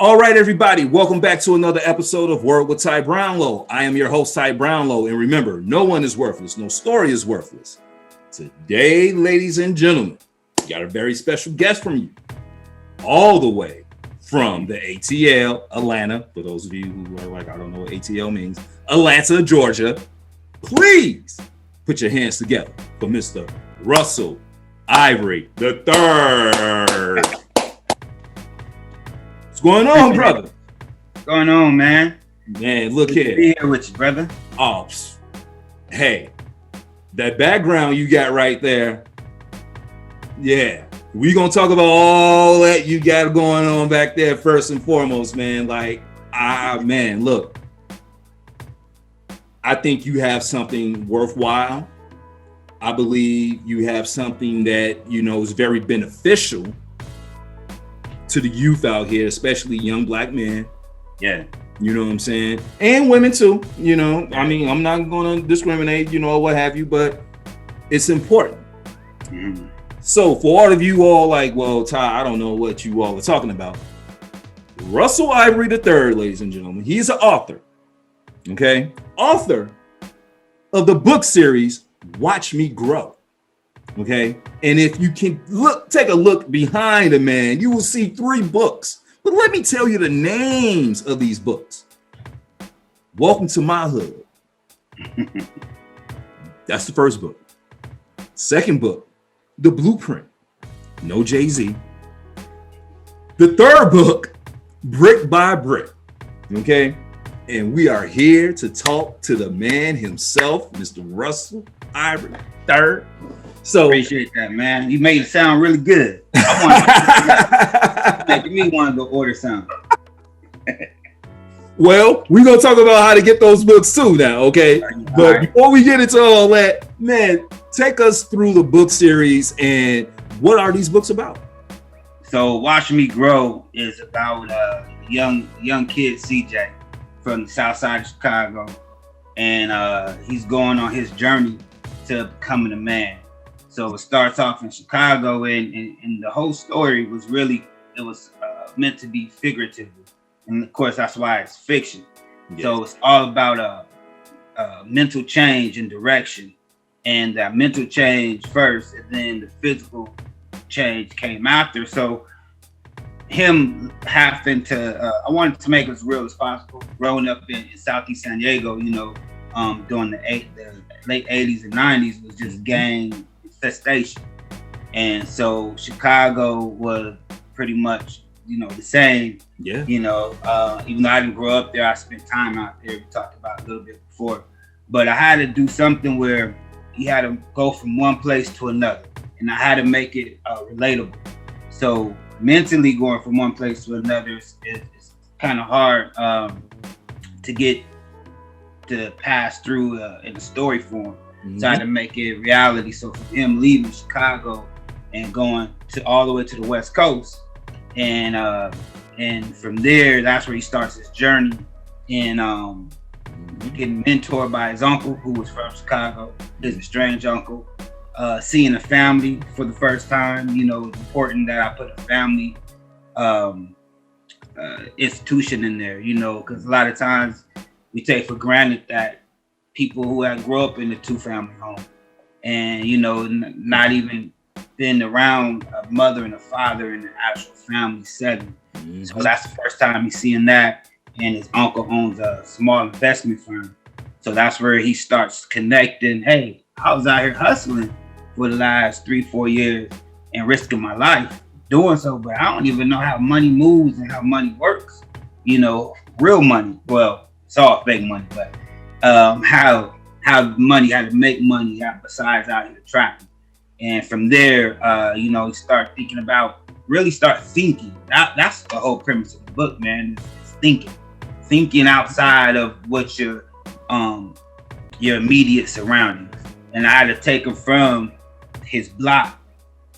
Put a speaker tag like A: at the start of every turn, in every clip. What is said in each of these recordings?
A: All right, everybody, welcome back to another episode of Word with Ty Brownlow. I am your host, Ty Brownlow, and remember, no one is worthless, no story is worthless. Today, ladies and gentlemen, we got a very special guest from you, all the way from the ATL, Atlanta. For those of you who are like, I don't know what ATL means, Atlanta, Georgia. Please put your hands together for Mr. Russell Ivory III. What's going on, brother?
B: What's going on, man?
A: Man, look
B: Good
A: here.
B: to be here with you, brother.
A: Oh, hey, that background you got right there. Yeah, we gonna talk about all that you got going on back there first and foremost, man. Man, look, I think you have something worthwhile. I believe you have something that, is very beneficial to the youth out here, especially young black men.
B: Yeah.
A: You know what I'm saying? And women too, I mean, I'm not going to discriminate, what have you, but it's important.
B: Mm-hmm.
A: So for all of you all like, well, Ty, I don't know what you all are talking about. Russell Ivory III, ladies and gentlemen, he's an author, okay? Author of the book series, Watch Me Grow, okay? And if you can take a look behind the man, you will see 3 books. But let me tell you the names of these books. Welcome to My Hood. That's the first book. Second book, The Blueprint. No Jay-Z. The third book, Brick by Brick. Okay? And we are here to talk to the man himself, Mr. Russell Ivory III. So
B: appreciate that, man. You made it sound really good. Making me want to go order some.
A: Well, we're gonna talk about how to get those books too now, okay? But before we get into all that, man, take us through the book series and what are these books about?
B: So Watch Me Grow is about a young kid, CJ, from the south side of Chicago. And he's going on his journey to becoming a man. So it starts off in Chicago, and the whole story was meant to be figurative. And of course, that's why it's fiction. Yes. So it's all about mental change and direction. And that mental change first, and then the physical change came after. So him having to, I wanted to make it as real as possible. Growing up in Southeast San Diego, during the late 80s and 90s was just gang infestation. And so Chicago was pretty much, the same.
A: Yeah.
B: Even though I didn't grow up there, I spent time out there. We talked about it a little bit before. But I had to do something where you had to go from one place to another. And I had to make it relatable. So mentally going from one place to another is kind of hard to get to pass through in a story form. Mm-hmm. So I had to make it reality. So for him leaving Chicago and going all the way to the West Coast, and from there, that's where he starts his journey in getting mentored by his uncle, who was from Chicago, his estranged uncle, seeing a family for the first time. It's important that I put a family institution in there, because a lot of times we take for granted that people who have grown up in a 2-family home and, not even been around a mother and a father in an actual family setting. Mm-hmm. So that's the first time he's seeing that. And his uncle owns a small investment firm. So that's where he starts connecting. Hey, I was out here hustling for the last 3-4 years and risking my life doing so, but I don't even know how money moves and how money works. Real money. Well, it's all fake money, but how to make money besides out here trapping. And from there, you start thinking about, really start thinking. That's the whole premise of the book, man, is thinking outside of what your immediate surroundings. And I had to take him from his block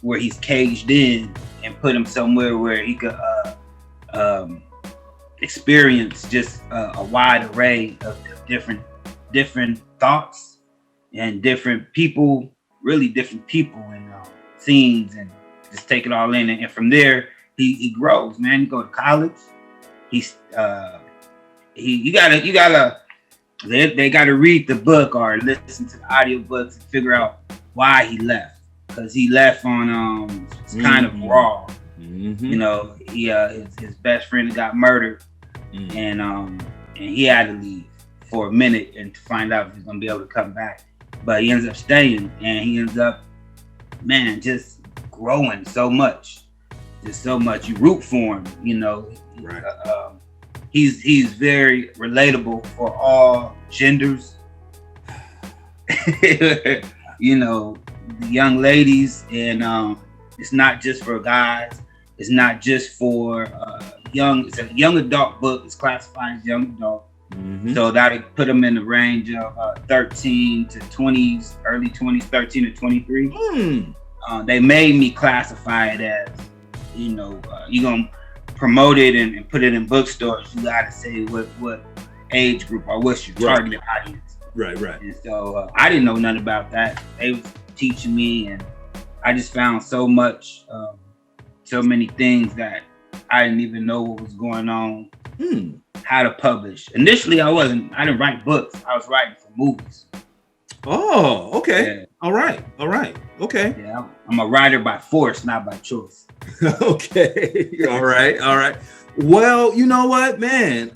B: where he's caged in and put him somewhere where he could experience just a wide array of different thoughts and different people, really different people and scenes, and just take it all in. And from there, he grows, man. He go to college, you gotta they gotta read the book or listen to the audiobooks and figure out why he left, because he left on it's kind of raw. You know, his best friend got murdered, and he had to leave for a minute and to find out if he's gonna be able to come back. But he ends up staying, and he ends up, man, just growing so much. Just so much. You root for him, you know.
A: Right.
B: He's very relatable for all genders. You know, the young ladies, and it's not just for guys. It's not just for it's a young adult book. It's classified as young adult. So that'll put them in the range of 13 to 20s, early 20s, 13 to 23. They made me classify it as, you know, you're gonna promote it and put it in bookstores. You gotta say what age group or what's your target audience.
A: Right.
B: And so I didn't know nothing about that. They was teaching me, and I just found so much, so many things that I didn't even know what was going on. How to publish. Initially, I didn't write books. I was writing for movies.
A: Oh, okay.
B: Yeah.
A: All right. Okay.
B: Yeah, I'm a writer by force, not by choice.
A: Okay. All right. Well, you know what, man?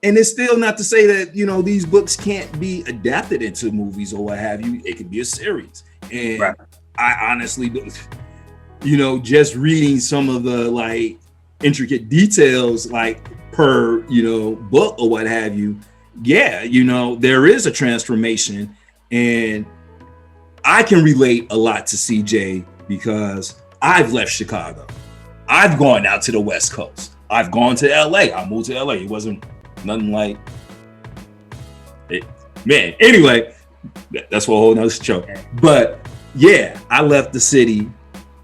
A: And it's still not to say that, you know, these books can't be adapted into movies or what have you. It could be a series. And I honestly, you know, just reading some of the like intricate details, like per, you know, book or what have you. Yeah, you know, there is a transformation, and I can relate a lot to CJ because I've left Chicago. I've gone out to the West Coast. I've gone to LA. I moved to LA. It wasn't nothing like it. Man, anyway, that's for a whole nother show. But yeah, I left the city.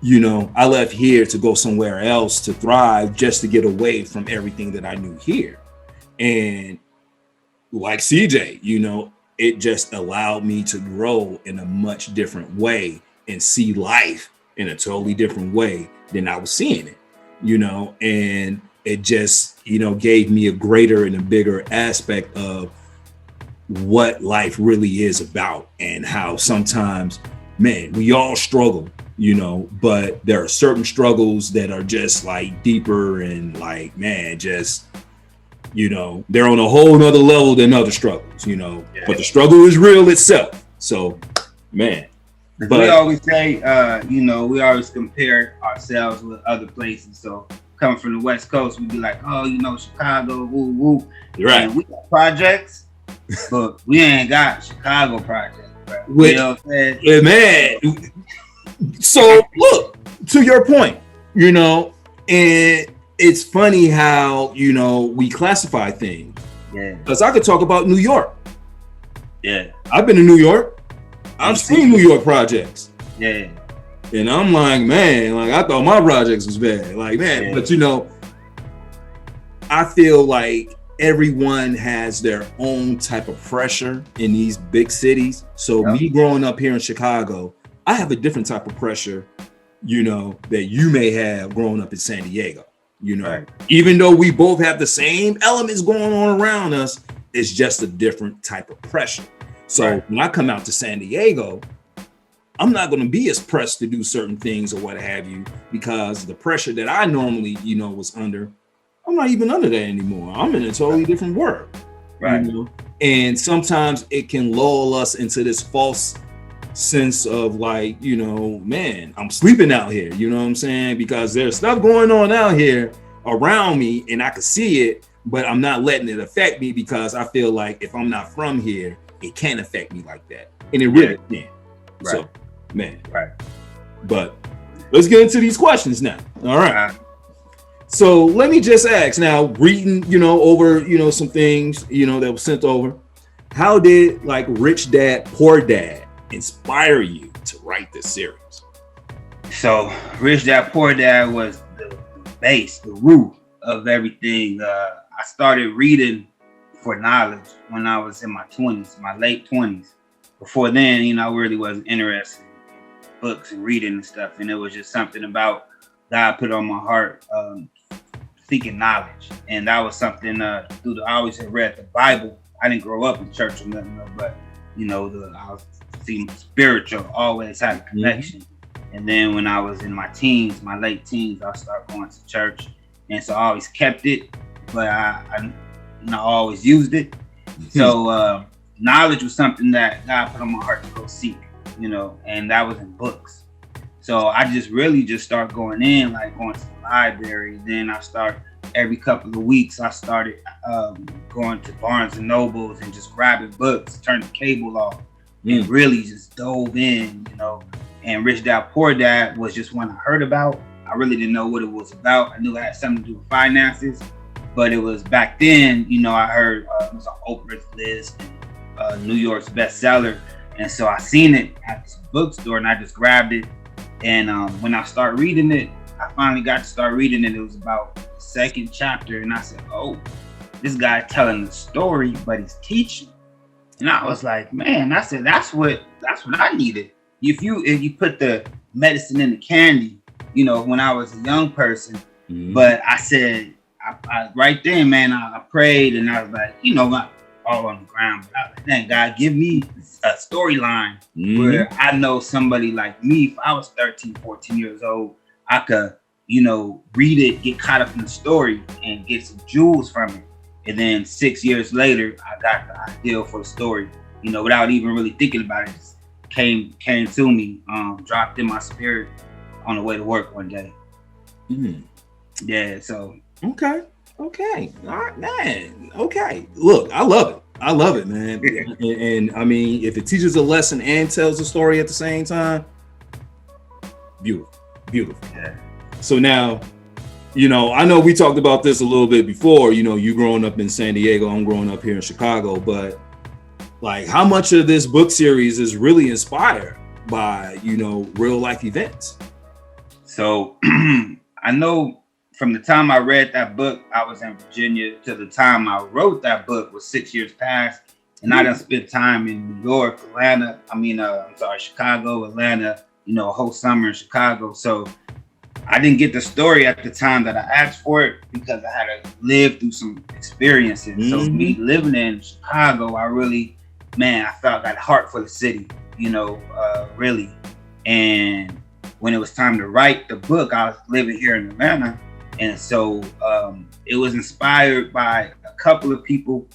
A: You know, I left here to go somewhere else to thrive, just to get away from everything that I knew here. And like CJ, you know, it just allowed me to grow in a much different way and see life in a totally different way than I was seeing it, you know, and it just, you know, gave me a greater and a bigger aspect of what life really is about, and how sometimes, man, we all struggle, you know, but there are certain struggles that are just like deeper and like, man, just, you know, they're on a whole nother level than other struggles, you know, but the struggle is real itself. So, man. But
B: we always say, you know, we always compare ourselves with other places. So coming from the West Coast, we'd be like, oh, you know, Chicago, woo, woo.
A: Right.
B: And we got projects, but we ain't got Chicago projects. Right? You know what I'm saying?
A: Man. So look, to your point, you know, and it's funny how, you know, we classify things. Yeah. Because I could talk about New York.
B: Yeah.
A: I've been to New York. I've seen New York projects.
B: Yeah.
A: And I'm like, man, like I thought my projects was bad. Like, man, but you know, I feel like everyone has their own type of pressure in these big cities. So me growing up here in Chicago, I have a different type of pressure, you know, that you may have growing up in San Diego. You know, even though we both have the same elements going on around us, it's just a different type of pressure. So when I come out to San Diego, I'm not going to be as pressed to do certain things or what have you, because the pressure that I normally, you know, was under, I'm not even under that anymore. I'm in a totally different world. Right. You know? And sometimes it can lull us into this false sense of like, you know, man, I'm sleeping out here, you know what I'm saying? Because there's stuff going on out here around me and I can see it, but I'm not letting it affect me because I feel like if I'm not from here, it can't affect me like that. And it really can. Right. So, man. Right. But let's get into these questions now. All right. So let me just ask now, reading, you know, over, you know, some things, you know, that was sent over. How did like Rich Dad, Poor Dad inspire you to write this series?
B: So Rich Dad Poor Dad was the base, the root of everything. I started reading for knowledge when I was in my 20s, my late 20s. Before then, you know, I really wasn't interested in books and reading and stuff, and it was just something about God put on my heart seeking knowledge, and that was something I always had read the Bible. I didn't grow up in church or nothing, but I was seeing spiritual, always had a connection. And then when I was in my late teens, I started going to church, and so I always kept it, but I always used it. So knowledge was something that God put on my heart to go seek, and that was in books. So I just started going to the library. Then I start every couple of weeks, I started going to Barnes and Nobles and just grabbing books, turn the cable off, and really just dove in, And Rich Dad Poor Dad was just one I heard about. I really didn't know what it was about. I knew it had something to do with finances, but it was back then, I heard it was on Oprah's list and New York's bestseller. And so I seen it at this bookstore and I just grabbed it. And when I started reading it, I finally got to start reading it. It was about the second chapter. And I said, oh, this guy telling the story, but he's teaching. And I was like, man, I said, that's what I needed. If you put the medicine in the candy, when I was a young person, but I said, I right there, man, I prayed and I was like, not all on the ground, but I was like, man, God, give me a storyline where I know somebody like me, if I was 13, 14 years old, I could, read it, get caught up in the story and get some jewels from it. And then 6 years later, I got the idea for the story, without even really thinking about it. Just came to me, dropped in my spirit on the way to work one day. Yeah, so. Okay.
A: All right, man. Okay. Look, I love it, man. and I mean, if it teaches a lesson and tells a story at the same time, beautiful.
B: Yeah.
A: So now, I know we talked about this a little bit before, you growing up in San Diego, I'm growing up here in Chicago, but like how much of this book series is really inspired by, real life events?
B: So I know from the time I read that book, I was in Virginia, to the time I wrote that book was 6 years past. And I done spent time in New York, Chicago, Atlanta, a whole summer in Chicago. So I didn't get the story at the time that I asked for it because I had to live through some experiences. So me living in Chicago, I felt that heart for the city, really. And when it was time to write the book, I was living here in Atlanta. And so it was inspired by a couple of people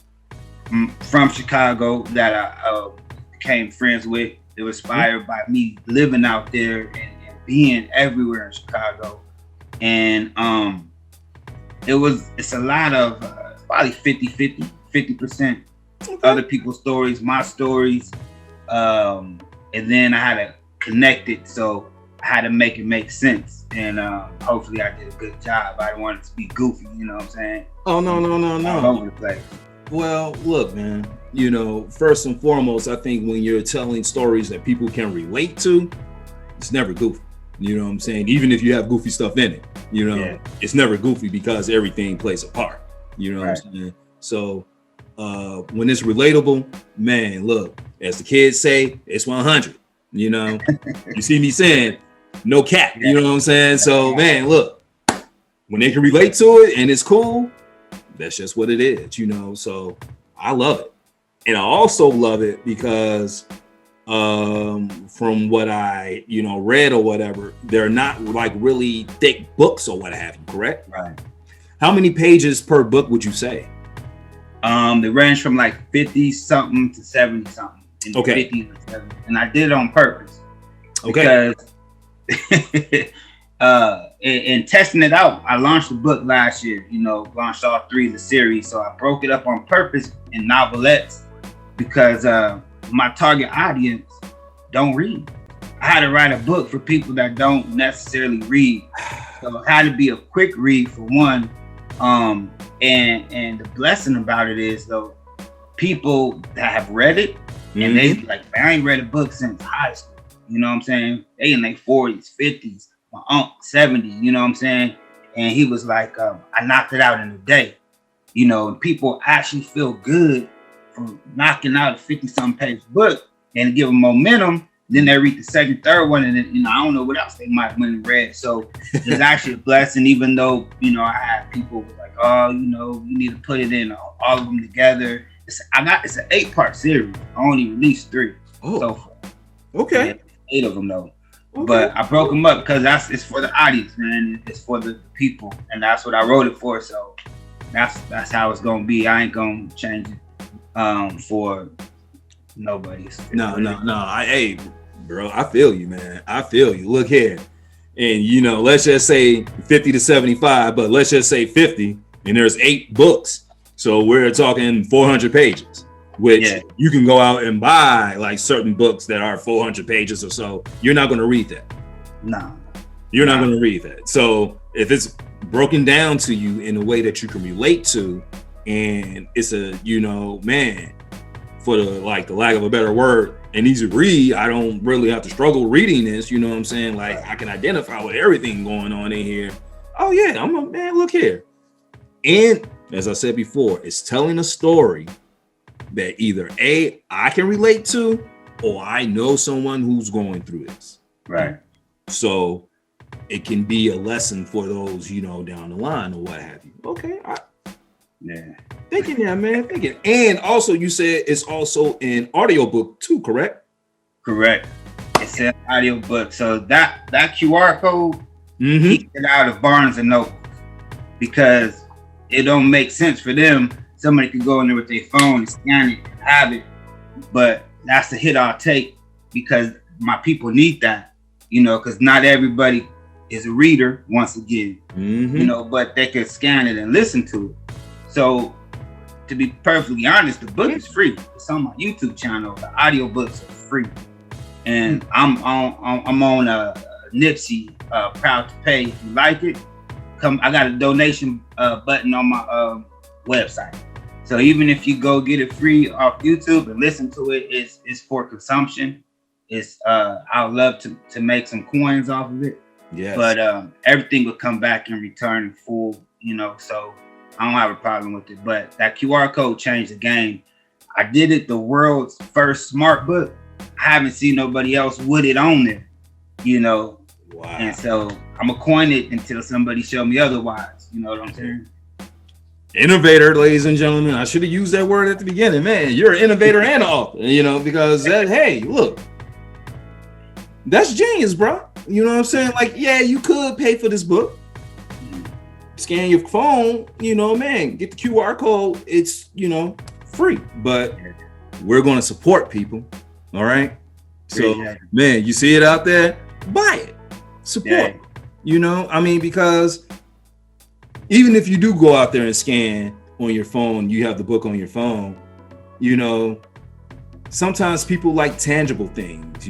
B: from Chicago that I became friends with. It was inspired by me living out there and being everywhere in Chicago. And it's a lot of probably 50% other people's stories, my stories. And then I had to connect it. So I had to make it make sense. And hopefully I did a good job. I didn't want it to be goofy, you know what I'm saying?
A: Oh, no.
B: All over the place.
A: Well, look, man, first and foremost, I think when you're telling stories that people can relate to, it's never goofy. You know what I'm saying? Even if you have goofy stuff in it, It's never goofy because everything plays a part. You know what I'm saying? So when it's relatable, man, look, as the kids say, it's 100. You see me saying, no cap. You know what I'm saying? So, man, look, when they can relate to it and it's cool, that's just what it is, So I love it. And I also love it because from what I, read or whatever, they're not like really thick books or what have you, correct?
B: Right.
A: How many pages per book would you say?
B: They range from like 50 something to 70 something.
A: Okay.
B: 50 to 70. And I did it on purpose.
A: Okay.
B: Because in testing it out, I launched the book last year, launched all 3 of the series. So I broke it up on purpose in novelettes because my target audience don't read. I had to write a book for people that don't necessarily read. So it had to be a quick read for one. And the blessing about it is though, people that have read it and they like, I ain't read a book since high school. You know what I'm saying? They in their 40s, 50s, my uncle 70, you know what I'm saying? And he was like, I knocked it out in a day. And people actually feel good for knocking out a 50-something page book and give them momentum Then they read the second, third one, and then, I don't know what else they might went and read. So it's actually a blessing, even though, I had people like, oh, you need to put it in all of them together. It's an 8-part series. I only released 3.
A: Oh,
B: so far.
A: Okay.
B: Yeah, 8 of them though.
A: Okay.
B: But I broke them up because it's for the audience, man. It's for the people, and that's what I wrote it for. So that's how it's gonna be. I ain't gonna change it for nobody.
A: No. Hey, bro, I feel you, man. I feel you. Look here, and let's just say 50 to 75, but let's just say 50, and there's 8 books, so we're talking 400 pages. Which you can go out and buy like certain books that are 400 pages or so. You're not going to read that.
B: No.
A: You're not going to read that. So if it's broken down to you in a way that you can relate to, and it's a, man, for the lack of a better word, and easy to read, I don't really have to struggle reading this. You know what I'm saying? Like, I can identify with everything going on in here. Oh yeah, man, look here. And as I said before, it's telling a story that either A, I can relate to, or I know someone who's going through this.
B: Right.
A: So it can be a lesson for those, down the line or what have you. Okay. Thinking that, man. Thinking. And also you said it's also an audiobook too, correct?
B: Correct. It's an audiobook. So that QR code keeps it out of Barnes and Noble because it don't make sense for them. Somebody could go in there with their phone and scan it and have it, but that's the hit I'll take because my people need that, because not everybody is a reader once again, but they could scan it and listen to it. So to be perfectly honest, the book is free. It's on my YouTube channel. The audiobooks are free. And I'm on a Nipsey, proud to pay. If you like it, come. I got a donation button on my website. So even if you go get it free off YouTube and listen to it, it's for consumption. It's I would love to make some coins off of it.
A: Yes.
B: But everything will come back in return in full, so I don't have a problem with it. But that QR code changed the game. I did it the world's first smart book. I haven't seen nobody else with it on there, Wow. And so I'm gonna coin it until somebody show me otherwise. You know what I'm saying?
A: Innovator, ladies and gentlemen. I should have used that word at the beginning. Man, you're an innovator and an author, because hey, look, that's genius, bro. You know what I'm saying? Like, yeah, you could pay for this book, scan your phone, man, get the QR code. It's, free, but we're going to support people. All right. So, man, you see it out there, buy it, support, because even if you do go out there and scan on your phone, you have the book on your phone, sometimes people like tangible things,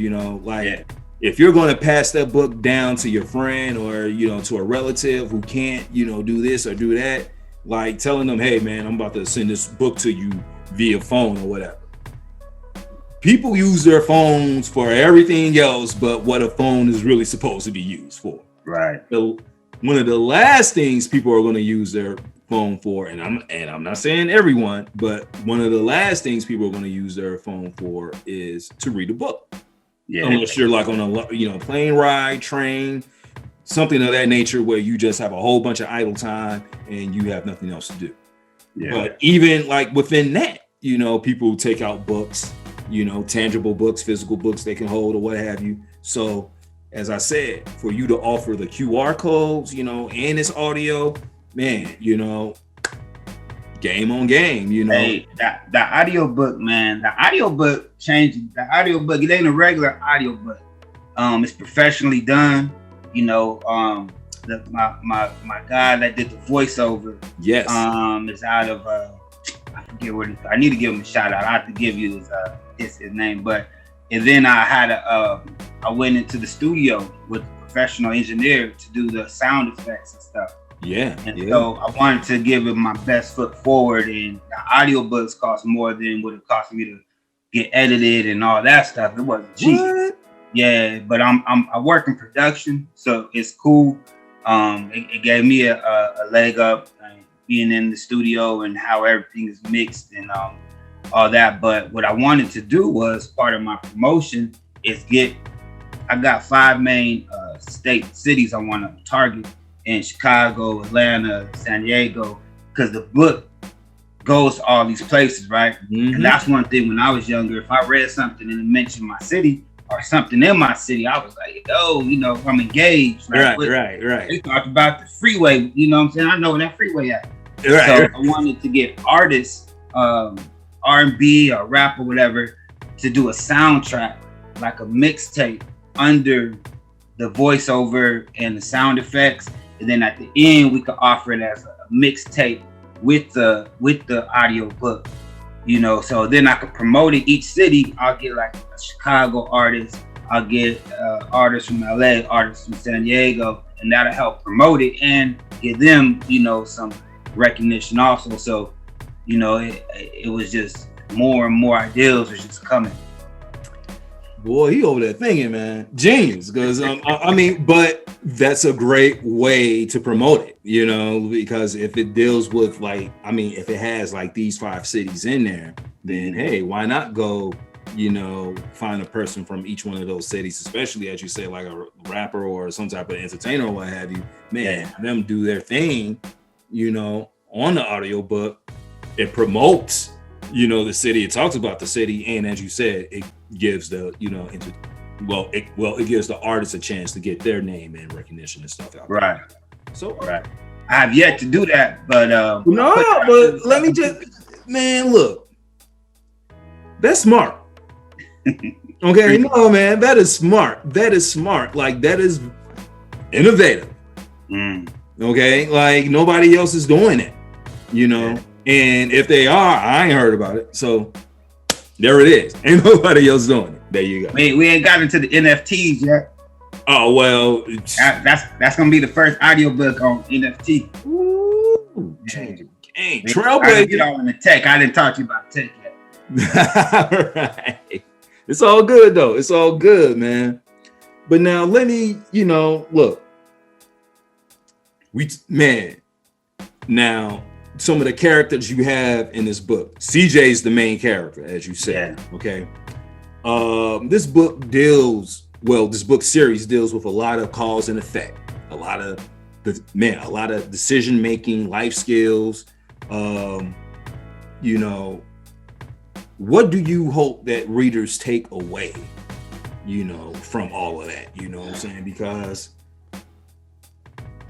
A: if you're going to pass that book down to your friend or, to a relative who can't, do this or do that, like telling them, hey, man, I'm about to send this book to you via phone or whatever. People use their phones for everything else but what a phone is really supposed to be used for.
B: Right.
A: One of the last things people are going to use their phone for, and I'm not saying everyone, but one of the last things people are going to use their phone for is to read a book. Yeah. Unless you're like on a plane ride, train, something of that nature where you just have a whole bunch of idle time and you have nothing else to do. Yeah. But even like within that, people take out books, tangible books, physical books they can hold or what have you. So as I said, for you to offer the QR codes, and this audio, man, game on game,
B: Hey, the audiobook, man, the audiobook changed. The audiobook, it ain't a regular audiobook. It's professionally done. My guy that did the voiceover,
A: yes,
B: is out of I forget what I need to give him a shout out. I have to give you his name, but and then I went into the studio with a professional engineer to do the sound effects and stuff.
A: Yeah.
B: So I wanted to give it my best foot forward, and the audiobooks cost more than what it cost me to get edited and all that stuff. It wasn't cheap. What? Yeah, but I work in production, so it's cool. It gave me a leg up being in the studio and how everything is mixed and all that. But what I wanted to do was part of my promotion I got 5 main cities I want to target in Chicago, Atlanta, San Diego, because the book goes to all these places, right?
A: Mm-hmm.
B: And that's one thing when I was younger, if I read something and it mentioned my city or something in my city, I was like, oh, I'm engaged. Like,
A: Right.
B: They talked about the freeway, you know what I'm saying? I know where that freeway at.
A: Right.
B: So I wanted to get artists, R&B or rap or whatever, to do a soundtrack, like a mixtape under the voiceover and the sound effects. And then at the end, we could offer it as a mixtape with the audio book, so then I could promote it. Each city, I'll get like a Chicago artist, I'll get artists from LA, artists from San Diego, and that'll help promote it and give them, some recognition also. So, it was just more and more ideals was just coming.
A: Boy, he over there thinking, man, genius. Because but that's a great way to promote it, because if it deals with if it has like these 5 cities in there, then hey, why not go, find a person from each one of those cities, especially as you say, like a rapper or some type of entertainer or what have you, man, have them do their thing, on the audiobook. It promotes, the city. It talks about the city, and as you said, it gives the, it gives the artist a chance to get their name and recognition and stuff out.
B: Right.
A: So
B: right. I have yet to do that, but
A: but let me just, man, look, that's smart. Okay, no, man, that is smart. That is smart. Like, that is innovative. Okay, like nobody else is doing it, And if they are, I ain't heard about it. So there it is. Ain't nobody else doing it. There you go.
B: We ain't got into the NFTs yet.
A: Oh, well.
B: That's going to be the first audiobook on NFT.
A: Ooh.
B: Dang.
A: Trailblazer.
B: I didn't get all in the tech. I didn't talk to you about tech yet.
A: Right. It's all good, though. It's all good, man. But now let me, look. Now, some of the characters you have in this book. CJ's the main character, as you said. Yeah. Okay. This book series deals with a lot of cause and effect, a lot of decision making, life skills. What do you hope that readers take away, from all of that? You know what I'm saying? Because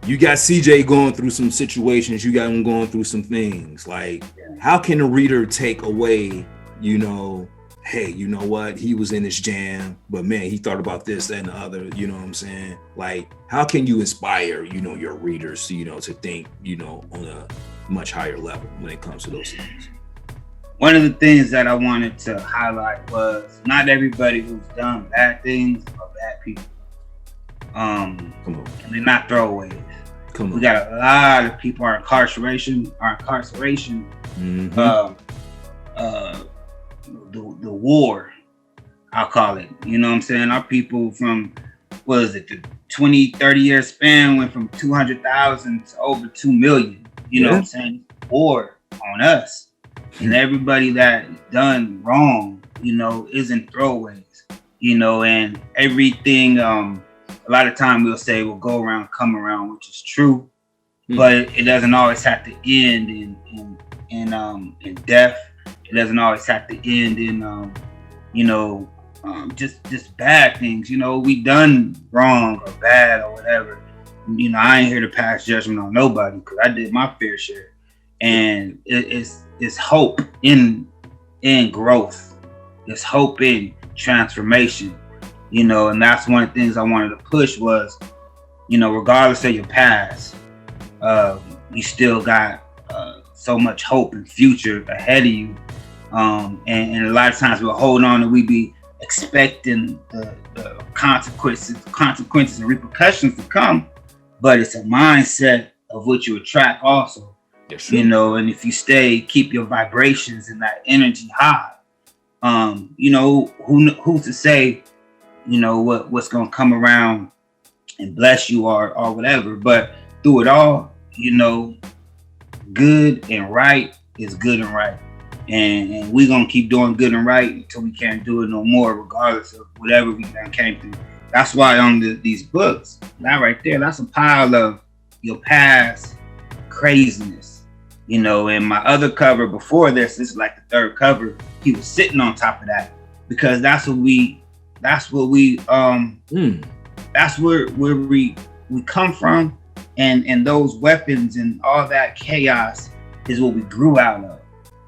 A: you got CJ going through some situations, you got him going through some things. Like, how can a reader take away, hey, you know what? He was in this jam, but man, he thought about this, that, and the other, you know what I'm saying? Like, how can you inspire, your readers, to think, on a much higher level when it comes to those things?
B: One of the things that I wanted to highlight was not everybody who's done bad things are bad people. Come on. And they're not throwaways. We got a lot of people, our incarceration, mm-hmm. The war, I'll call it. You know what I'm saying? Our people from, the 20, 30 year span went from 200,000 to over 2 million. You know what I'm saying? War on us. And everybody that done wrong, isn't throwaways, and everything, a lot of time we'll say we'll go around, come around, which is true, but it doesn't always have to end in death. It doesn't always have to end in, just bad things. We done wrong or bad or whatever. I ain't here to pass judgment on nobody because I did my fair share. And it's hope in growth. It's hope in transformation. And that's one of the things I wanted to push was, regardless of your past, you still got so much hope and future ahead of you. And a lot of times we'll hold on and we be expecting the consequences and repercussions to come, but it's a mindset of what you attract also. Yes, and if you keep your vibrations and that energy high, who's to say, what's gonna come around and bless you or whatever. But through it all, good and right is good and right. and we're gonna keep doing good and right until we can't do it no more, regardless of whatever we done came through. That's why on these books, that right there, that's a pile of your past craziness, you know. And my other cover before this is like the third cover. He was sitting on top of that because that's where we come from, and those weapons and all that chaos is what we grew out of.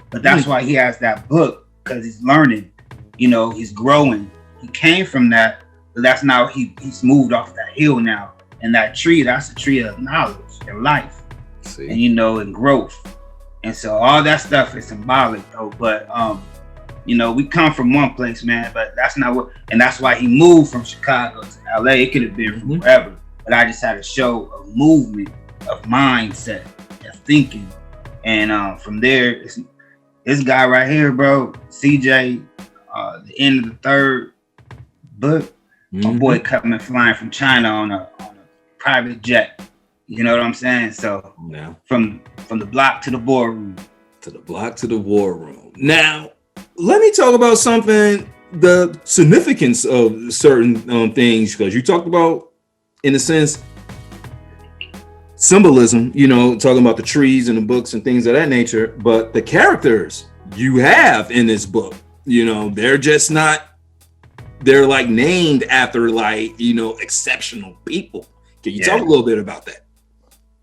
B: But that's why he has that book, because he's learning, you know, he's growing. He came from that, but that's now he's moved off that hill now. And that tree, that's a tree of knowledge and life.
A: See.
B: And, you know, and growth. And so all that stuff is symbolic though. But you know, we come from one place, man, but that's not what, and that's why he moved from Chicago to LA. It could have been from wherever, but I just had to show a movement of mindset and thinking. And from there, it's this guy right here, bro, CJ, the end of the third book, my boy coming flying from China on a private jet. You know what I'm saying? So from the block to the war room.
A: To the block to the war room. Now, let me talk about something, the significance of certain things, because you talked about, in a sense, symbolism, you know, talking about the trees and the books and things of that nature, but the characters you have in this book, you know, they're just not, they're like named after like, you know, exceptional people. Can you talk a little bit about that?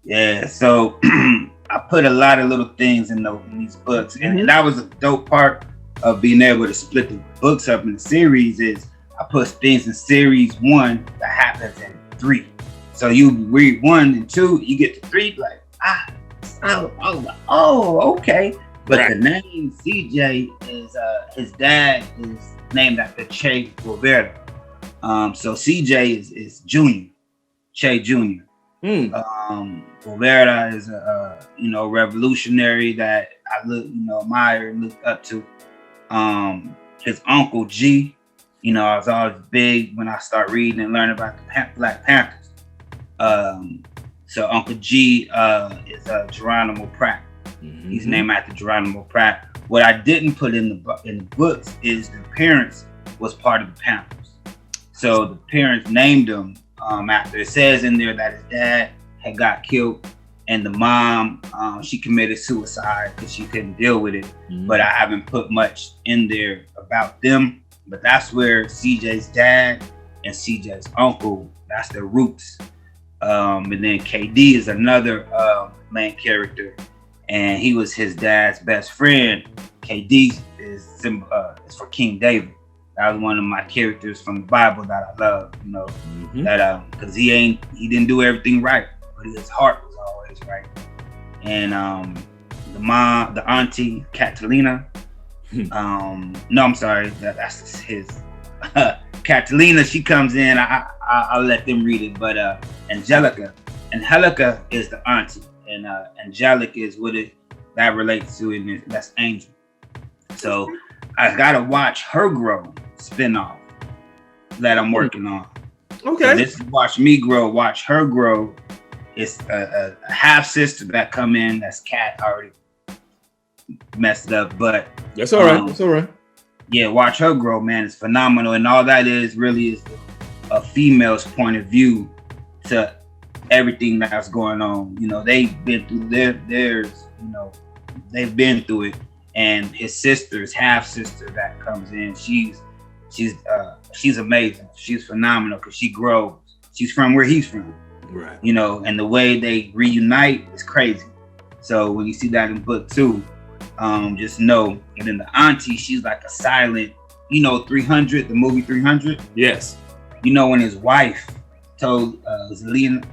A: Yeah,
B: so I put a lot of little things in these books, and that was a dope part of being able to split the books up in the series. Is I put things in series 1 that happens in 3. So you read 1 and 2, you get to 3, like okay. But the name CJ is his dad is named after Che Guevara. So CJ is Junior, Che Junior. Guevara is a revolutionary that I admire and looked up to. His uncle G, you know, I was always big when I start reading and learning about the Black Panthers. So Uncle G is Geronimo Pratt. He's named after Geronimo Pratt. What I didn't put in the books is the parents was part of the Panthers. So the parents named him after. It says in there that his dad had got killed, and the mom, she committed suicide because she couldn't deal with it. But I haven't put much in there about them. But that's where CJ's dad and CJ's uncle, that's their roots. And then KD is another main character, and he was his dad's best friend. KD is for King David. That was one of my characters from the Bible that I love, you know, that because he didn't do everything right, but his heart was always right. And the auntie Catalina, no, I'm sorry, that's his. Catalina, she comes in. I'll let them read it, but Angelica is the auntie, and Angelic is what that relates to, and that's Angel. So I gotta watch her grow spinoff that I'm working on. Okay. So this is watch me grow, watch her grow. It's a half sister that come in. That's Cat already messed up, but
A: that's all right. That's all right.
B: Yeah, watch her grow, man. It's phenomenal, and all that is a female's point of view to everything that's going on. You know, they've been through theirs. You know, they've been through it. And his sister's half sister that comes in, she's amazing. She's phenomenal because she grows. She's from where he's from, right? You know, and the way they reunite is crazy. So when you see that in book 2, just know. And then the auntie, she's like a silent, you know, 300, the movie 300.
A: Yes. You
B: know, when his wife told Zelina,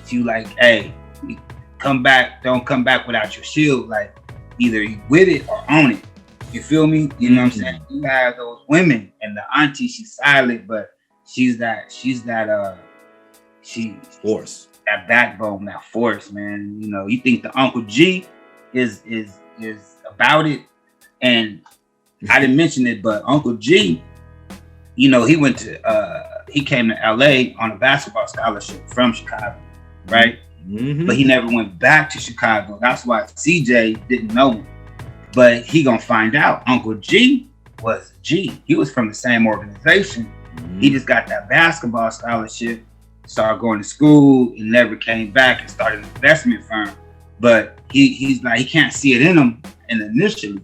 B: she like, hey, come back, don't come back without your shield. Like, either you with it or own it. You feel me? You know what I'm saying? You have those women, and the auntie, she's silent, but she's that
A: force,
B: that backbone, that force, man. You know, you think the Uncle G is about it, and I didn't mention it, but Uncle G, you know, he came to LA on a basketball scholarship from Chicago, right? But he never went back to Chicago. That's why CJ didn't know him. but he gonna find out Uncle G was G. He was from the same organization. He just got that basketball scholarship, started going to school, and never came back and started an investment firm. But he's like, he can't see it in him initially.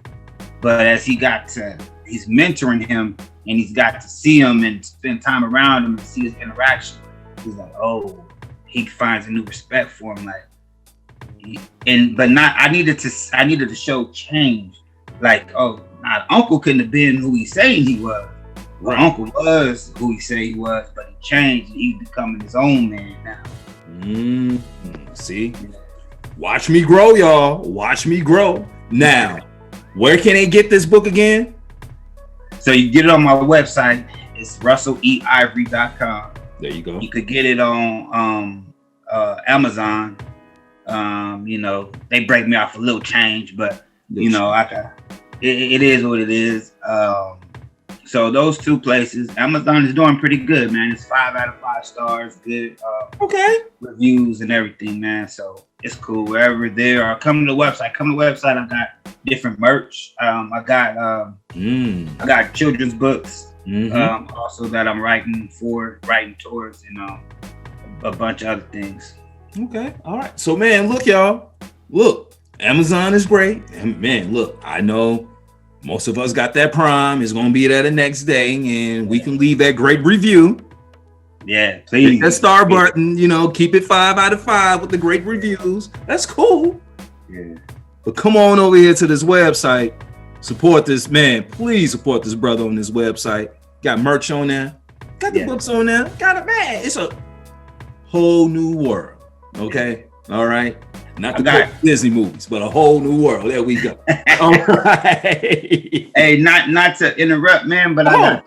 B: But as he's mentoring him, and he's got to see him and spend time around him and see his interaction, he's like, oh, he finds a new respect for him. Like, I needed to show change. Like, oh, my uncle couldn't have been who he's saying he was. My uncle was who he said he was, but he changed. He's becoming his own man now.
A: See, watch me grow, y'all. Watch me grow. Now, where can they get this book again?
B: So you get it on my website. It's russelleivory.com.
A: There you go.
B: You could get it on Amazon. They break me off a little change, but it is what it is. So those two places, Amazon is doing pretty good, man. It's 5 out of 5 stars, good reviews and everything, man. So it's cool wherever they are. Come to the website. I got different merch. I got children's books, also that I'm writing towards, and a bunch of other things.
A: Okay, all right. So, man, look, y'all. Look, Amazon is great, and man, look, I know. Most of us got that Prime. It's going to be there the next day, and we can leave that great review.
B: Yeah, please.
A: Hit that star button, keep it 5 out of 5 with the great reviews. That's cool.
B: Yeah.
A: But come on over here to this website. Support this man. Please support this brother on this website. Got merch on there. Got the books on there. Got it, man. It's a whole new world. Okay? All right? Not the Disney movies, but a whole new world. There we go. All right.
B: Hey, not to interrupt, man, but I got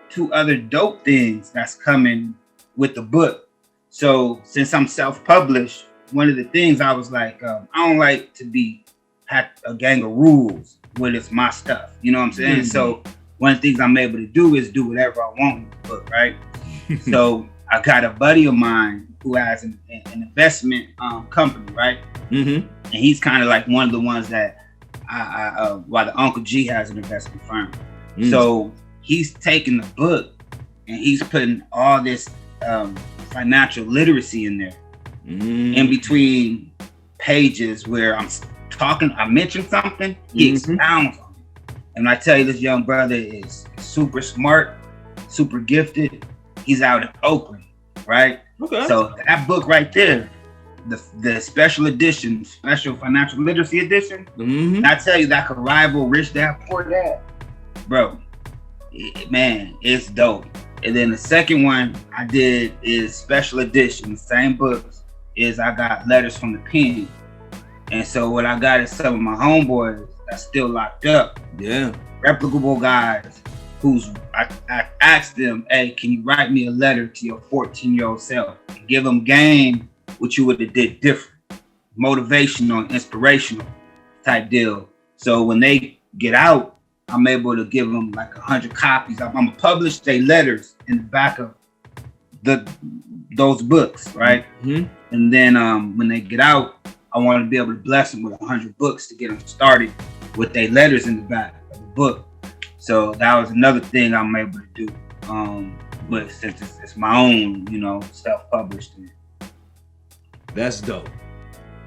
B: two other dope things that's coming with the book. So since I'm self-published, one of the things I was like, I don't like to have a gang of rules when it's my stuff. You know what I'm saying? Mm-hmm. So one of the things I'm able to do is do whatever I want with the book, right? So I got a buddy of mine who has an investment company, right? Mm-hmm. And he's kind of like one of the ones that while the Uncle G has an investment firm. Mm-hmm. So he's taking the book and he's putting all this financial literacy in there. Mm-hmm. In between pages where I mention something, he expounds on it. And I tell you, this young brother is super smart, super gifted. He's out in Oakland, right? Okay. So that book right there, the special edition, special financial literacy edition, I tell you, that could rival Rich Dad Poor Dad, bro. Man, it's dope. And then the second one I did is special edition, the same books, is I got letters from the pen. And so what I got is some of my homeboys that's still locked up. Yeah. Replicable guys I asked them, hey, can you write me a letter to your 14-year-old self? And give them game what you would have did different. Motivational, inspirational type deal. So when they get out, I'm able to give them like 100 copies. I'm gonna publish their letters in the back of those books, right? Mm-hmm. And then when they get out, I want to be able to bless them with 100 books to get them started with their letters in the back of the book. So that was another thing I'm able to do. But since it's my own, self-published.
A: That's dope.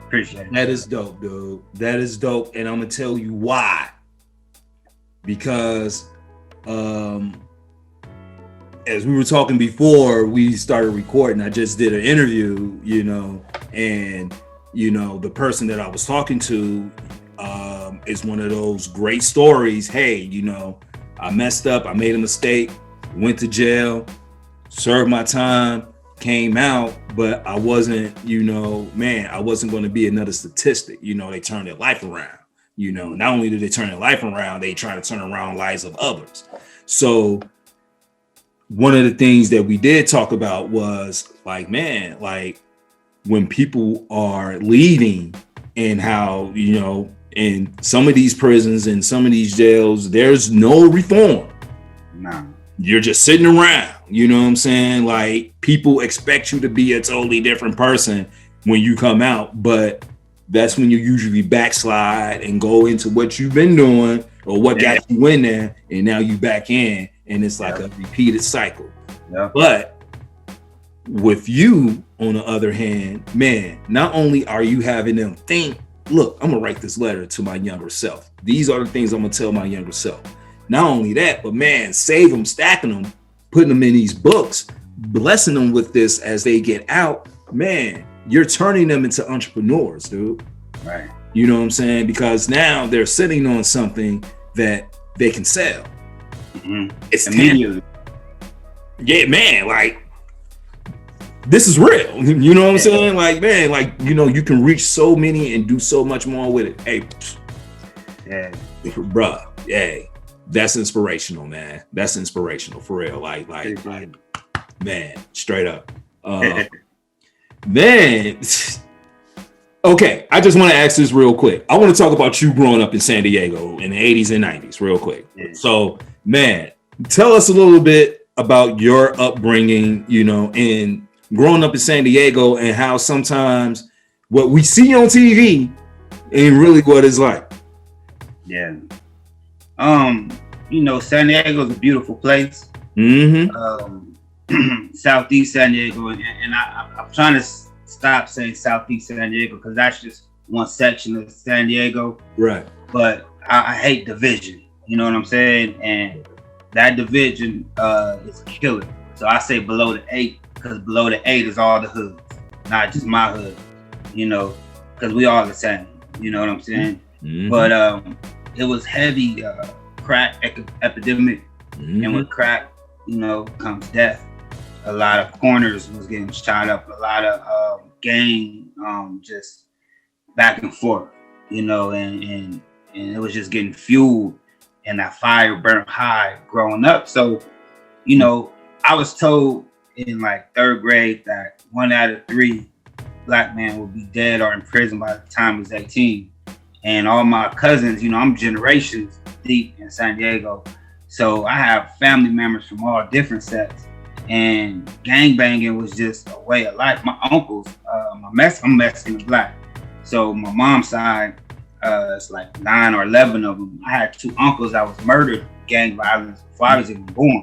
B: Appreciate it.
A: That is dope, dude. That is dope. And I'm going to tell you why. Because as we were talking before we started recording, I just did an interview, and, the person that I was talking to is one of those great stories. Hey, I messed up. I made a mistake, went to jail, served my time, came out, but I wasn't, I wasn't going to be another statistic. They turned their life around. Not only did they turn their life around, they try to turn around lives of others. So one of the things that we did talk about was like, man, like when people are leaving and how, in some of these prisons and some of these jails, there's no reform.
B: No.
A: You're just sitting around, you know what I'm saying? Like people expect you to be a totally different person when you come out, but that's when you usually backslide and go into what you've been doing or what got you in there, and now you back in, and it's like a repeated cycle. But with you, on the other hand, man, not only are you having them think, look, I'm gonna write this letter to my younger self. These are the things I'm gonna tell my younger self. Not only that, but man, save them, stacking them, putting them in these books, blessing them with this as they get out. Man, you're turning them into entrepreneurs, dude.
B: Right.
A: You know what I'm saying? Because now they're sitting on something that they can sell. It's immediately. Yeah, man, like, this is real. You know what I'm saying? Like, man, like, you know, you can reach so many and do so much more with it. Hey, bruh, yeah, that's inspirational, man. That's inspirational for real. Like, man, straight up. Man, okay, I just want to ask this real quick. I want to talk about you growing up in San Diego in the 80s and 90s real quick. So, man, tell us a little bit about your upbringing, you know, in growing up in San Diego, and how sometimes what we see on TV ain't really what it's like.
B: Yeah. You know, San Diego is a beautiful place. Southeast San Diego, and I'm trying to stop saying Southeast San Diego because that's just one section of San Diego.
A: Right.
B: But I hate division. You know what I'm saying? And that division is a killer. So I say below the 8, because below the 8 is all the hoods, not just my hood. You know, because we all the same. You know what I'm saying? But it was heavy crack epidemic, and with crack, you know, comes death. A lot of corners was getting shot up. A lot of gang just back and forth. You know, and it was just getting fueled, and that fire burned high growing up. So, you know, I was told in like 3rd grade that 1 out of 3 black men will be dead or in prison by the time he's 18. And all my cousins, you know, I'm generations deep in San Diego. So I have family members from all different sets. And gangbanging was just a way of life. My uncles, I'm Mexican and black. So my mom's side, it's like 9 or 11 of them. I had 2 uncles that was murdered gang violence before I was even born.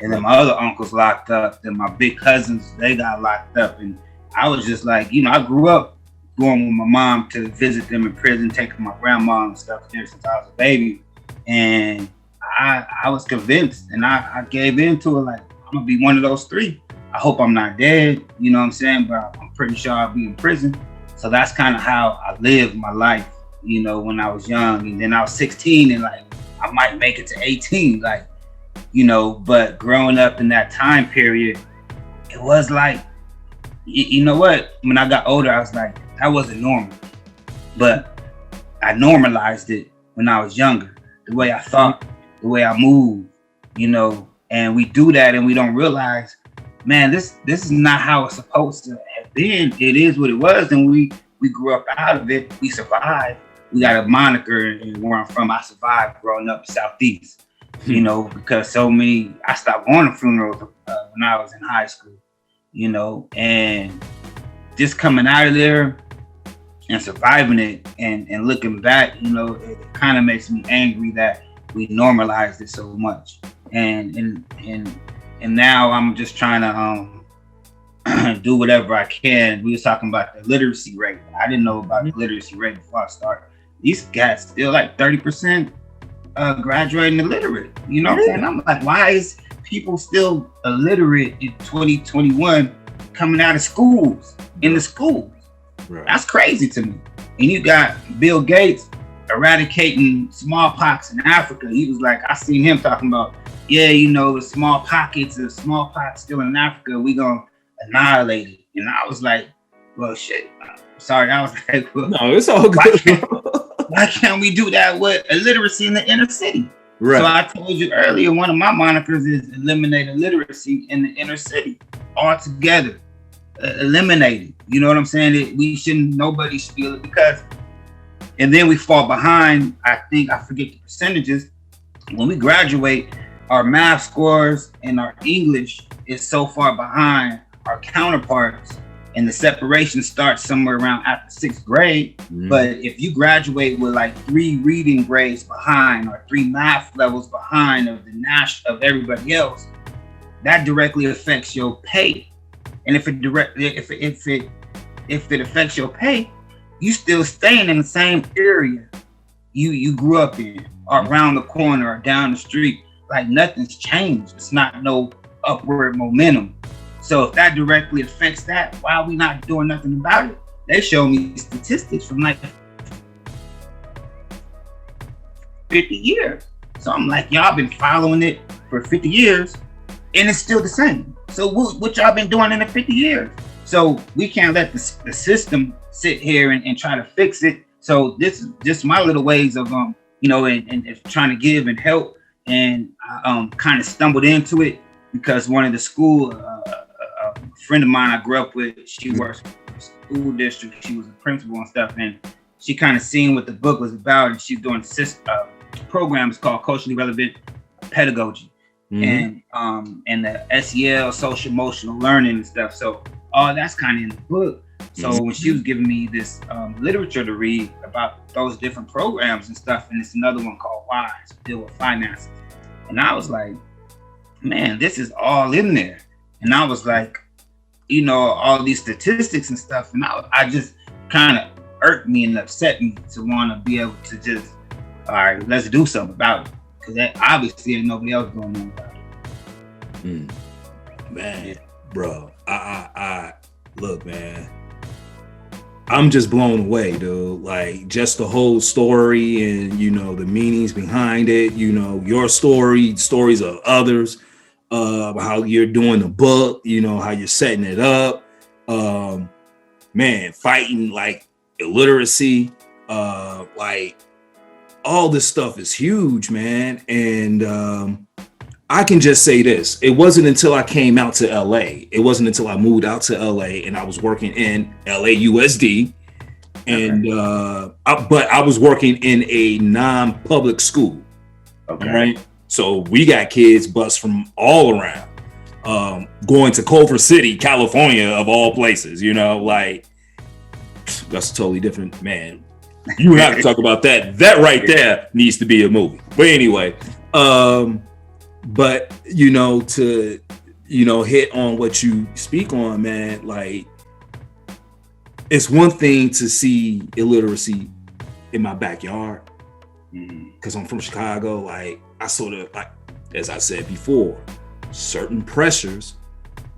B: And then my other uncles locked up. Then my big cousins, they got locked up. And I was just like, you know, I grew up going with my mom to visit them in prison, taking my grandma and stuff there since I was a baby. And I was convinced, and I gave into it, like, I'm gonna be one of those 3. I hope I'm not dead, you know what I'm saying? But I'm pretty sure I'll be in prison. So that's kind of how I lived my life, you know, when I was young. And then I was 16 and like, I might make it to 18, like, you know, but growing up in that time period, it was like, you know what? When I got older, I was like, that wasn't normal. But I normalized it when I was younger. The way I thought, the way I moved, you know, and we do that and we don't realize, man, this is not how it's supposed to have been. It is what it was, and we grew up out of it. We survived. We got a moniker, and where I'm from, I survived growing up in Southeast, you know, because I stopped going to funerals when I was in high school, you know, and just coming out of there and surviving it and looking back, you know, it kind of makes me angry that we normalized it so much. And now I'm just trying to do whatever I can. We was talking about the literacy rate. I didn't know about the literacy rate before I started. These guys still like 30% graduating illiterate. You know what I'm saying? I'm like, why is people still illiterate in 2021 coming out of schools, in the schools? Right. That's crazy to me. And you got Bill Gates eradicating smallpox in Africa. He was like, I seen him talking about, yeah, you know, the small pockets of smallpox still in Africa, we gonna annihilate it. And I was like, well, shit. Sorry, I was like, well,
A: no, it's all good.
B: Why can't we do that with illiteracy in the inner city? Right. So I told you earlier, one of my monikers is eliminate illiteracy in the inner city altogether. Eliminate it. You know what I'm saying? Nobody should feel it, because, and then we fall behind. I forget the percentages. When we graduate, our math scores and our English is so far behind our counterparts and the separation starts somewhere around after 6th grade. But if you graduate with like 3 reading grades behind or 3 math levels behind of of everybody else, that directly affects your pay. And if it affects your pay, you still staying in the same area you grew up in, or around the corner or down the street. Like nothing's changed. It's not no upward momentum. So if that directly affects that, why are we not doing nothing about it? They show me statistics from like 50 years. So I'm like, y'all been following it for 50 years and it's still the same. So what y'all been doing in the 50 years? So we can't let the system sit here and try to fix it. So this is just my little ways of, and trying to give and help. And I kind of stumbled into it because one of the school, a friend of mine I grew up with, she works for the school district. She was a principal and stuff. And she kind of seen what the book was about. And she's doing a program. It's called Culturally Relevant Pedagogy. And the SEL, social emotional learning and stuff. So all that's kind of in the book. So when she was giving me this literature to read about those different programs and stuff, and it's another one called Wise, Deal with Finances. And I was like, man, this is all in there. And I was like, all these statistics and stuff. And I just kind of irked me and upset me to want to be able to just, all right, let's do something about it. Because that obviously ain't nobody else doing nothing about it.
A: Man, bro, I look, man. I'm just blown away, dude. Like just the whole story and the meanings behind it. Your story, stories of others, how you're doing the book. How you're setting it up. Man, fighting like illiteracy. Like all this stuff is huge, man. And I can just say this. It wasn't until I came out to LA. It wasn't until I moved out to LA and I was working in LAUSD. And but I was working in a non-public school. Okay. Right. So we got kids bused from all around. Going to Culver City, California, of all places, like that's totally different, man. You have to talk about that. That right there needs to be a movie. But anyway, but to hit on what you speak on, man, like it's one thing to see illiteracy in my backyard because I'm from Chicago. Like I sort of, like as I said before, certain pressures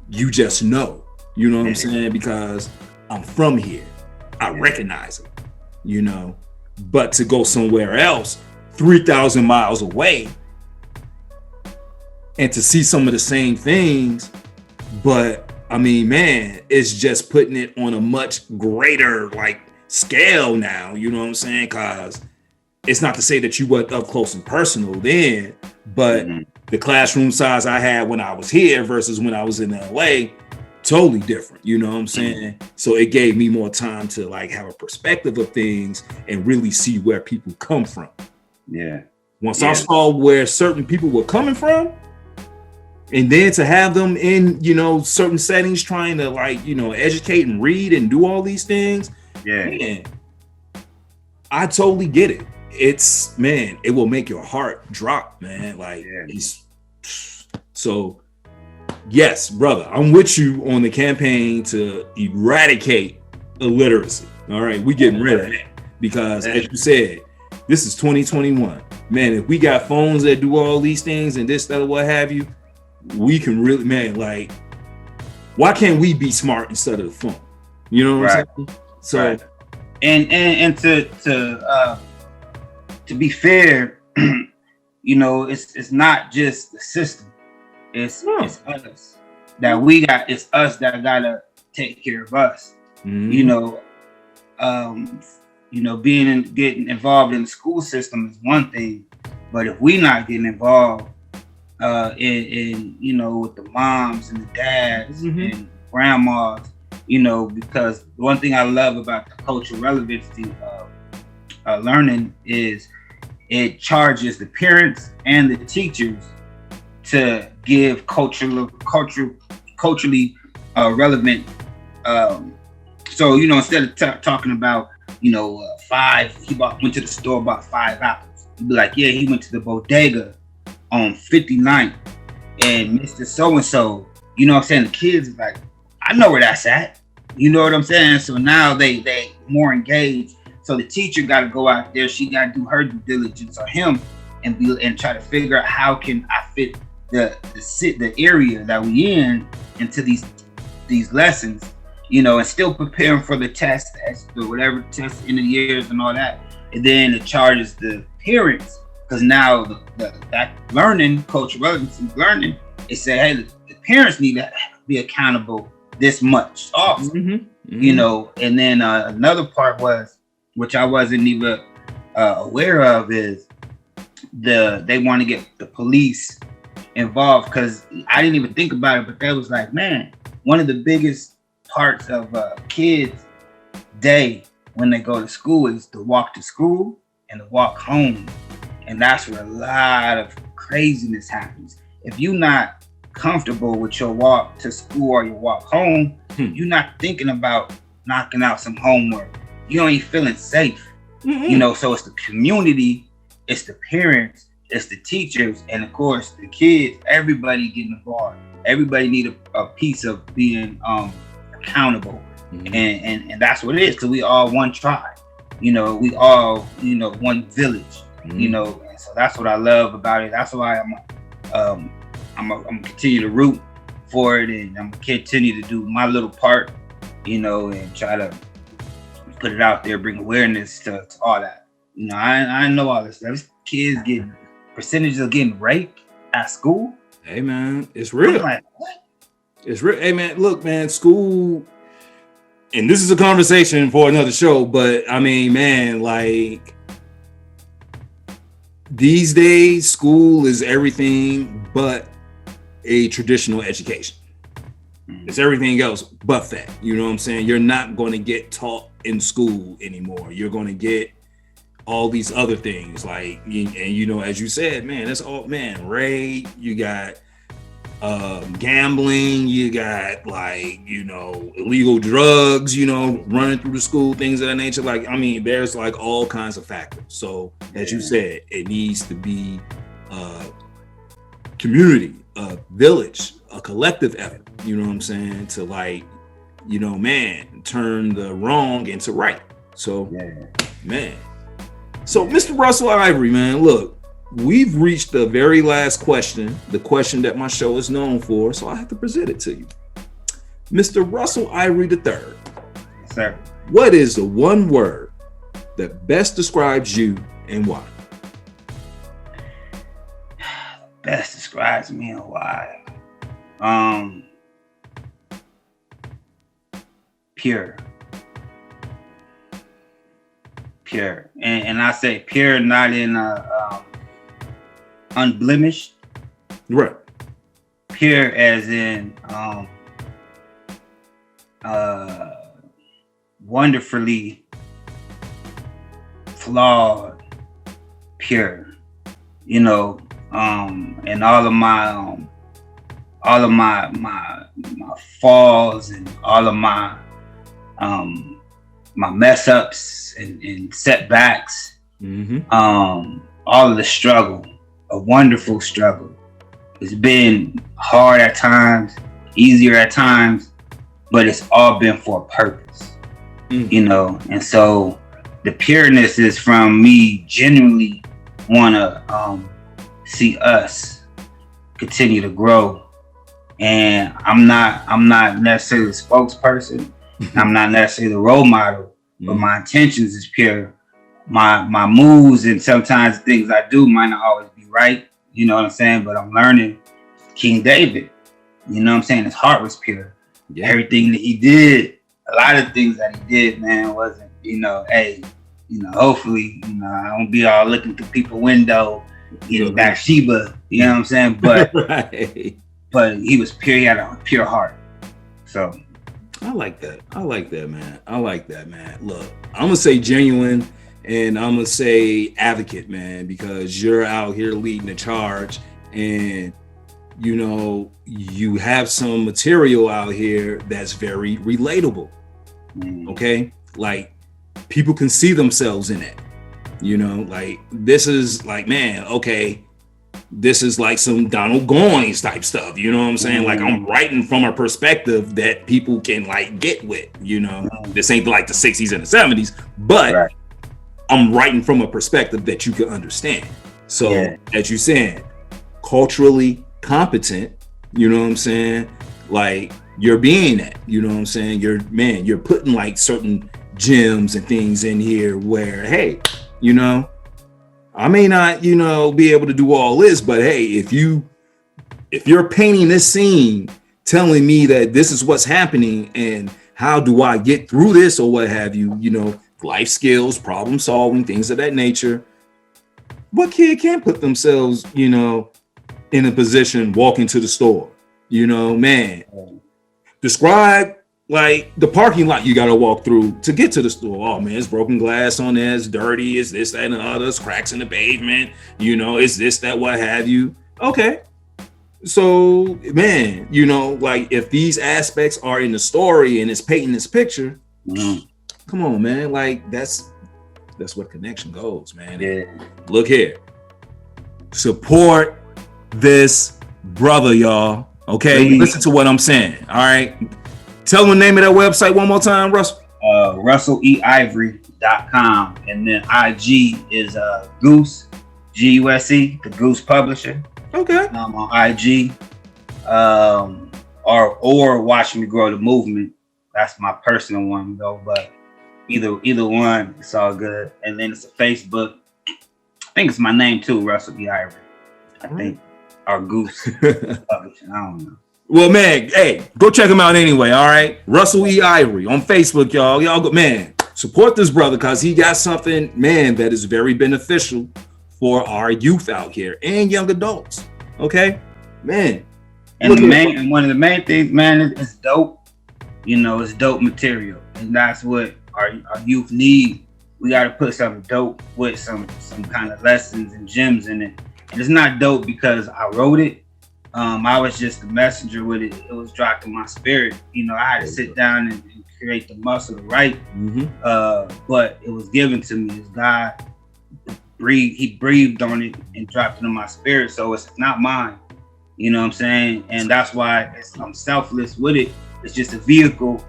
A: you just know, what I'm saying, because I'm from here. I recognize it, but to go somewhere else 3,000 miles away and to see some of the same things, but I mean, man, it's just putting it on a much greater like scale now, you know what I'm saying? Cause it's not to say that you weren't up close and personal then, but the classroom size I had when I was here versus when I was in LA, totally different, you know what I'm saying? So it gave me more time to like have a perspective of things and really see where people come from. Yeah. Once I saw where certain people were coming from, and then to have them in, certain settings trying to like, educate and read and do all these things. Yeah. Man, I totally get it. It's, man, it will make your heart drop, man. Like, so yes, brother, I'm with you on the campaign to eradicate illiteracy. All right, we getting rid of that because as you said, this is 2021. Man, if we got phones that do all these things and this, that, or what have you, we can really, man, like, why can't we be smart instead of the phone? You know what I'm saying? So,
B: and to be fair, it's not just the system. It's us that we got. It's us that gotta take care of us. Getting involved in the school system is one thing, but if we not getting involved in with the moms and the dads and grandmas, because one thing I love about the cultural relevancy of learning is it charges the parents and the teachers to give culturally relevant So instead of talking about 5, went to the store, bought 5 apples. He'd be like, yeah, he went to the bodega on 59th and Mr. So and so. You know what I'm saying? The kids are like, I know where that's at. You know what I'm saying? So now they more engaged. So the teacher got to go out there. She got to do her due diligence on him and try to figure out how can I fit the area that we into these lessons, and still preparing for the test, whatever test in the years and all that. And then it charges the parents, because now that learning, cultural relevancy learning, it said, hey, the parents need to be accountable this much often, And then another part was, which I wasn't even aware of, is they want to get the police involved, because I didn't even think about it, but that was like, man, one of the biggest parts of kids' day when they go to school is to walk to school and to walk home, and that's where a lot of craziness happens. If you're not comfortable with your walk to school or your walk home, you're not thinking about knocking out some homework. You ain't feeling safe, so it's the community, it's the parents, it's the teachers, and of course the kids. Everybody getting involved. Everybody need a piece of being accountable, and that's what it is. Because we all one tribe, we all one village, and so that's what I love about it. That's why I'm gonna continue to root for it, and I'm gonna continue to do my little part, and try to put it out there, bring awareness to all that. I know all this stuff. Kids percentages of getting raped at school.
A: Hey man, it's real.
B: I'm like, what?
A: It's real. Hey man, look, man, school, and this is a conversation for another show, but I mean, man, like these days, school is everything but a traditional education. It's everything else but that. You know what I'm saying? You're not going to get taught in school anymore. You're going to get all these other things, like, and as you said, man, that's all, man, rape, you got gambling, you got like, illegal drugs, running through the school, things of that nature. Like, I mean, there's like all kinds of factors. So as you said, it needs to be a community, a village, a collective effort, you know what I'm saying, to like, man, turn the wrong into right. So, man. So, Mr. Russell Ivory, man, look, we've reached the very last question, the question that my show is known for, so I have to present it to you. Mr. Russell Ivory III.
B: Yes, sir.
A: What is the one word that best describes you and why?
B: Best describes me and why? Pure. Pure. And I say pure not in unblemished.
A: Right.
B: Pure as in wonderfully flawed, pure. And all of my falls and all of my mess ups and setbacks, all of the struggle, a wonderful struggle. It's been hard at times, easier at times, but it's all been for a purpose, and so the pureness is from me genuinely want to see us continue to grow. And I'm not necessarily the spokesperson. I'm not necessarily the role model, but my intentions is pure. My moves and sometimes things I do might not always be right. You know what I'm saying? But I'm learning King David. You know what I'm saying? His heart was pure. Yeah. Everything that he did, a lot of things that he did, man, wasn't, hopefully, I won't be all looking through people's window, getting Bathsheba, you know what I'm saying? But right. But he was pure, he had a pure heart. So
A: I like that. man. Look, I'm gonna say genuine and I'm gonna say advocate, man, because you're out here leading the charge. And you know, you have some material out here that's very relatable. Okay, like people can see themselves in it. You know, like this is like, man, okay, this is like some Donald Goines type stuff. You know what I'm saying? Like I'm writing from a perspective that people can like get with. You know, this ain't like the 60s and the 70s, but I'm writing from a perspective that you can understand. So as you said, culturally competent, you know what I'm saying? Like you're being that, you know what I'm saying? You're putting like certain gems and things in here where, hey, you know, I may not, you know, be able to do all this, but hey, if you're painting this scene, telling me that this is what's happening and how do I get through this or what have you, you know, life skills, problem solving, things of that nature. What kid can't put themselves, you know, in a position walking to the store? You know, man, describe like the parking lot you got to walk through to get to the store. Oh man, it's broken glass on there, it's dirty, it's this, that, and the other, it's cracks in the pavement, you know, it's this, that, what have you. Okay. So, man, you know, like if these aspects are in the story and it's painting this picture, come on, man, like that's where connection goes, man. Yeah. Look here. Support this brother, y'all. Okay, listen to what I'm saying. All right. Tell them the name of that website one more time, Russell.
B: RussellEIvory.com. And then IG is Goose, G-U-S-E, the Goose Publisher. Okay. On IG. Or Watch Me Grow the Movement. That's my personal one though, but either one, it's all good. And then it's a Facebook. I think it's my name too, Russell E. Ivory. I think. Or Goose Publishing. I don't know.
A: Well, man, hey, go check him out anyway, all right? Russell E. Ivory on Facebook, y'all. Y'all go, man, support this brother because he got something, man, that is very beneficial for our youth out here and young adults, okay? Man.
B: And one of the main things, man, is dope. You know, it's dope material. And that's what our youth need. We got to put something dope with some kind of lessons and gems in it. And it's not dope because I wrote it. I was just a messenger with it. It was dropped in my spirit. You know, I had to sit down and create the muscle to write. But it was given to me as God he breathed on it and dropped it in my spirit. So it's not mine. You know what I'm saying? And that's why I'm selfless with it. It's just a vehicle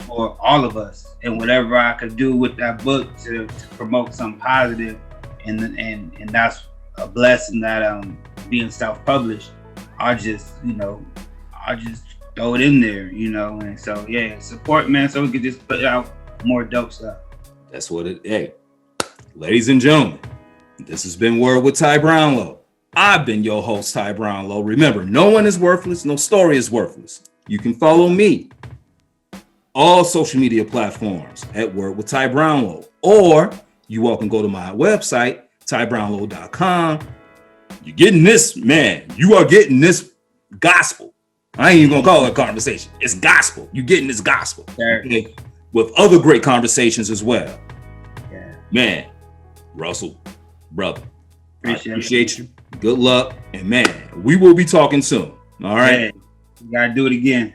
B: for all of us. And whatever I could do with that book to promote something positive, and that's a blessing that being self-published. I just throw it in there, you know. And so yeah, support, man, so we can just put out more dope stuff.
A: That's what it. Hey, ladies and gentlemen, this has been Word with Ty Brownlow. I've been your host, Ty Brownlow. Remember, no one is worthless, no story is worthless. You can follow me all social media platforms at Word with Ty Brownlow, or you all can go to my website, tybrownlow.com. You're getting this, man. You are getting this gospel. I ain't even gonna call it a conversation. It's gospel. You're getting this gospel, okay? With other great conversations as well. Yeah. Man, Russell, brother, appreciate you. Good luck, and man, we will be talking soon. All right.
B: Yeah, we gotta do it again.